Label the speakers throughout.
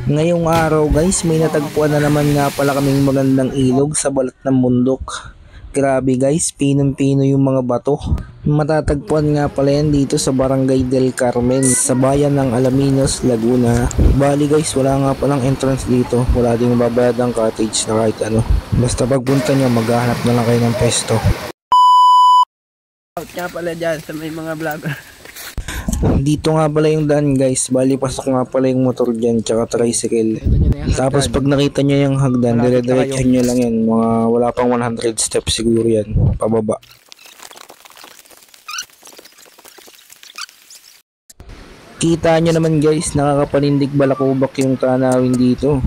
Speaker 1: Ngayong araw guys, may natagpuan na naman nga pala kaming magandang ilog sa balat ng bundok. Grabe guys, pinong-pino yung mga bato. Matatagpuan nga pala yan dito sa Barangay del Carmen, sa bayan ng Alaminos, Laguna. Bali guys, wala nga palang entrance dito. Wala ding mababayad ang cottage na kahit ano. Basta pagpunta nyo, maghahanap na lang kayo ng pesto.
Speaker 2: Out nga pala dyan sa may mga vlogger.
Speaker 1: Dito nga pala yung daan guys, bali pasok nga pala yung motor dyan tsaka tricycle. Tapos pag nakita nyo yung hagdan, dire-diretso nyo lang yan, mga wala pang 100 steps siguro yan, pababa. Kita nyo naman guys, nakakapanindig balakubak yung tanawin dito.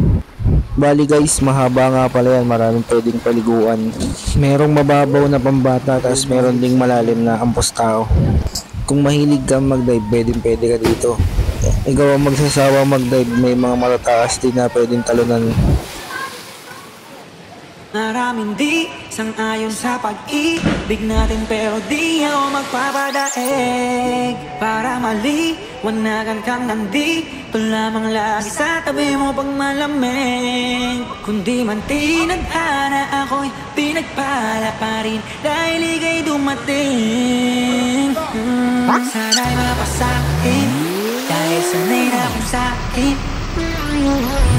Speaker 1: Bali guys, mahaba nga pala yan, maraming pwedeng paliguan. Merong mababaw na pambata, tapos meron ding malalim na ampos tao. Kung mahilig kang mag-dive, pwede ka dito. Ikaw ang magsasawa mag-dive, may mga matataas din na pwedeng talunan.
Speaker 3: Maraming di sang-ayon sa pag-ibig natin, pero di ako magpapadaig. Para maliwanagan kang nandito lamang lagi sa tabi mo pag malamig. Kundi man tinadhana, ako'y pinagpala pa rin dahil ika'y dumating. Sana'y mapasakin dahil sanay na akong sa'kin.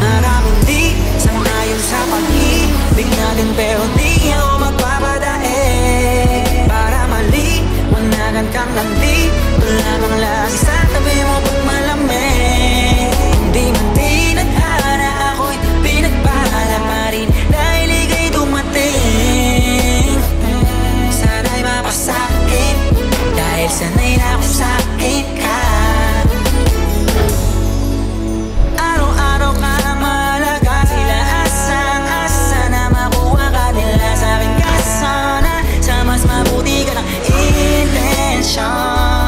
Speaker 3: Maraming di sang-ayon sa pag-ibig natin, pero di ako magpapadaig. Para maliwanagan kang nandito lamang lagi sa tabi mo pag malamig. Hindi man tinadhana, ako'y pinagpala pa rin dahil ika'y dumating. Sana'y mapasakin dahil sanay na akong sa'kin ka. Araw-araw ka ang mahalaga, sila asang-asa na makuha ka nila sa'kin ka sana. Sa mas mabuti ka ng intensyon.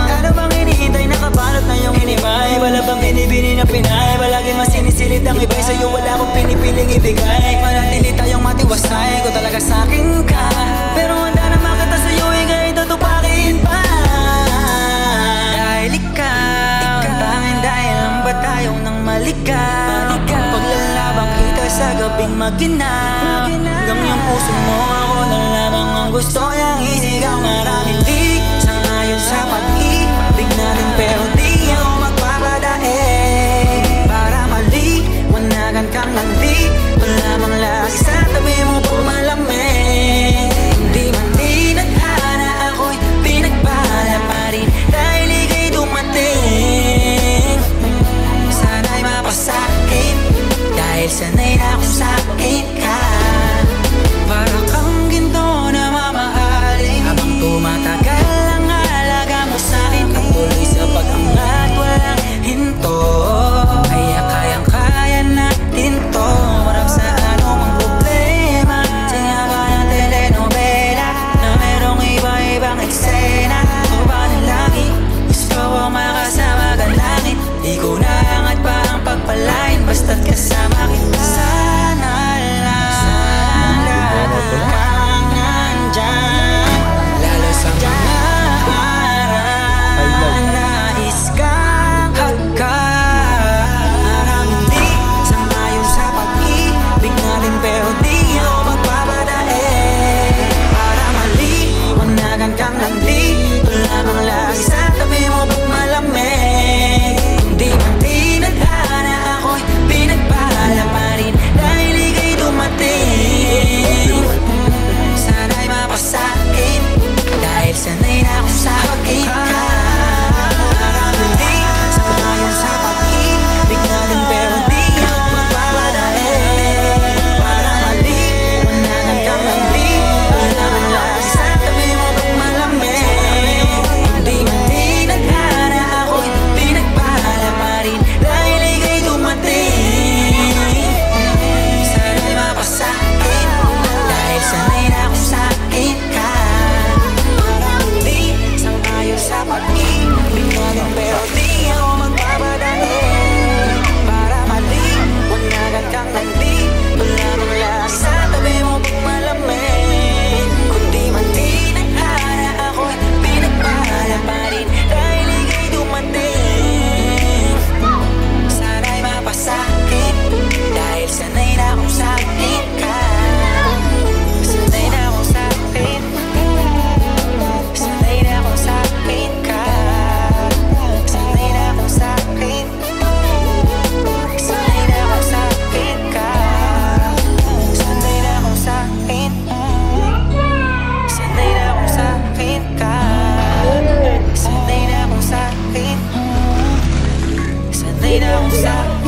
Speaker 3: Ano bang hinihintay, nakabalot na yung hinimay? Wala bang binibini na pinay? Palagi mas sinisilid ang iba'y sa'yo, wala akong pinipiling ibigay. Manatili tayong matiwasay, ko talaga sa'kin ka. Pero handa na makita sa'yo, ika'y tutupakin pa. Dahil ikaw ang tanging dahilan ba tayo nang maligaw? Paglalabang kita sa gabing maginaw, hanggang yung puso mo ako na lamang ang gusto niyang isigaw. Maraming di sang-ayon sa pag-ibig natin, pero di ako magpapadaig. Para maliwanagan kang nandito lamang lagi sa tabi mo pag malamig. Hindi man tinadhana, ako'y pinagpala pa rin dahil ika'y dumating. Sana'y mapasakin dahil sanay na akong sa'kin ka. Para kang ginto na mamahalin, habang tumatagal ang halaga mo sa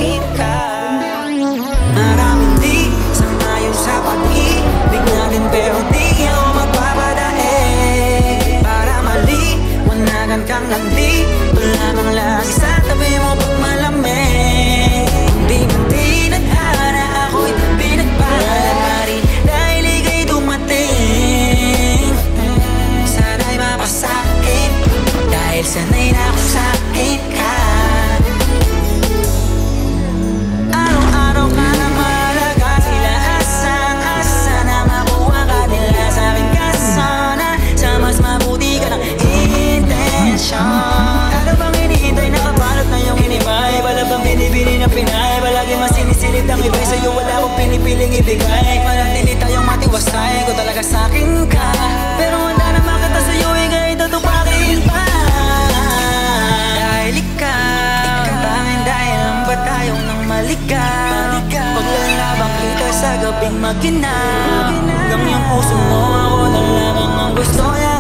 Speaker 3: akin ka. Maraming di sangayon sa pag-ibig natin, pero di ako magpapadaig. Para maliwanagan kang landi, lamang lagi sa tabi mo pag malamig. Di man tinadhana, ako'y pinagpala pa rin dahil ika'y dumating. Sana'y mapasakin dahil sanay na ako sa akin ka. Araw-araw ka na mahalaga, sila asang-asa na makuha ka nila sa akin ka sana. Sa mas mabuti ka ng intensyon. Ano bang hinihintay, nakabalot na yung hinimay? Wala bang binibini ng Pinay? Palagi mas sinisilip ng iba'y sa'yo wala akong pinipiling ibigay. Manatili tayong matiwasay, ko talaga sa'kin ka. Pero handa na makita sa'yo, ika'y tutupakin pa. Dahil ikaw, tanging dahil lang ba tayong nang maligaw? Paglalabang kita sa gabing maginaw, hanggang yung puso mo, ako na lamang ang gusto niya.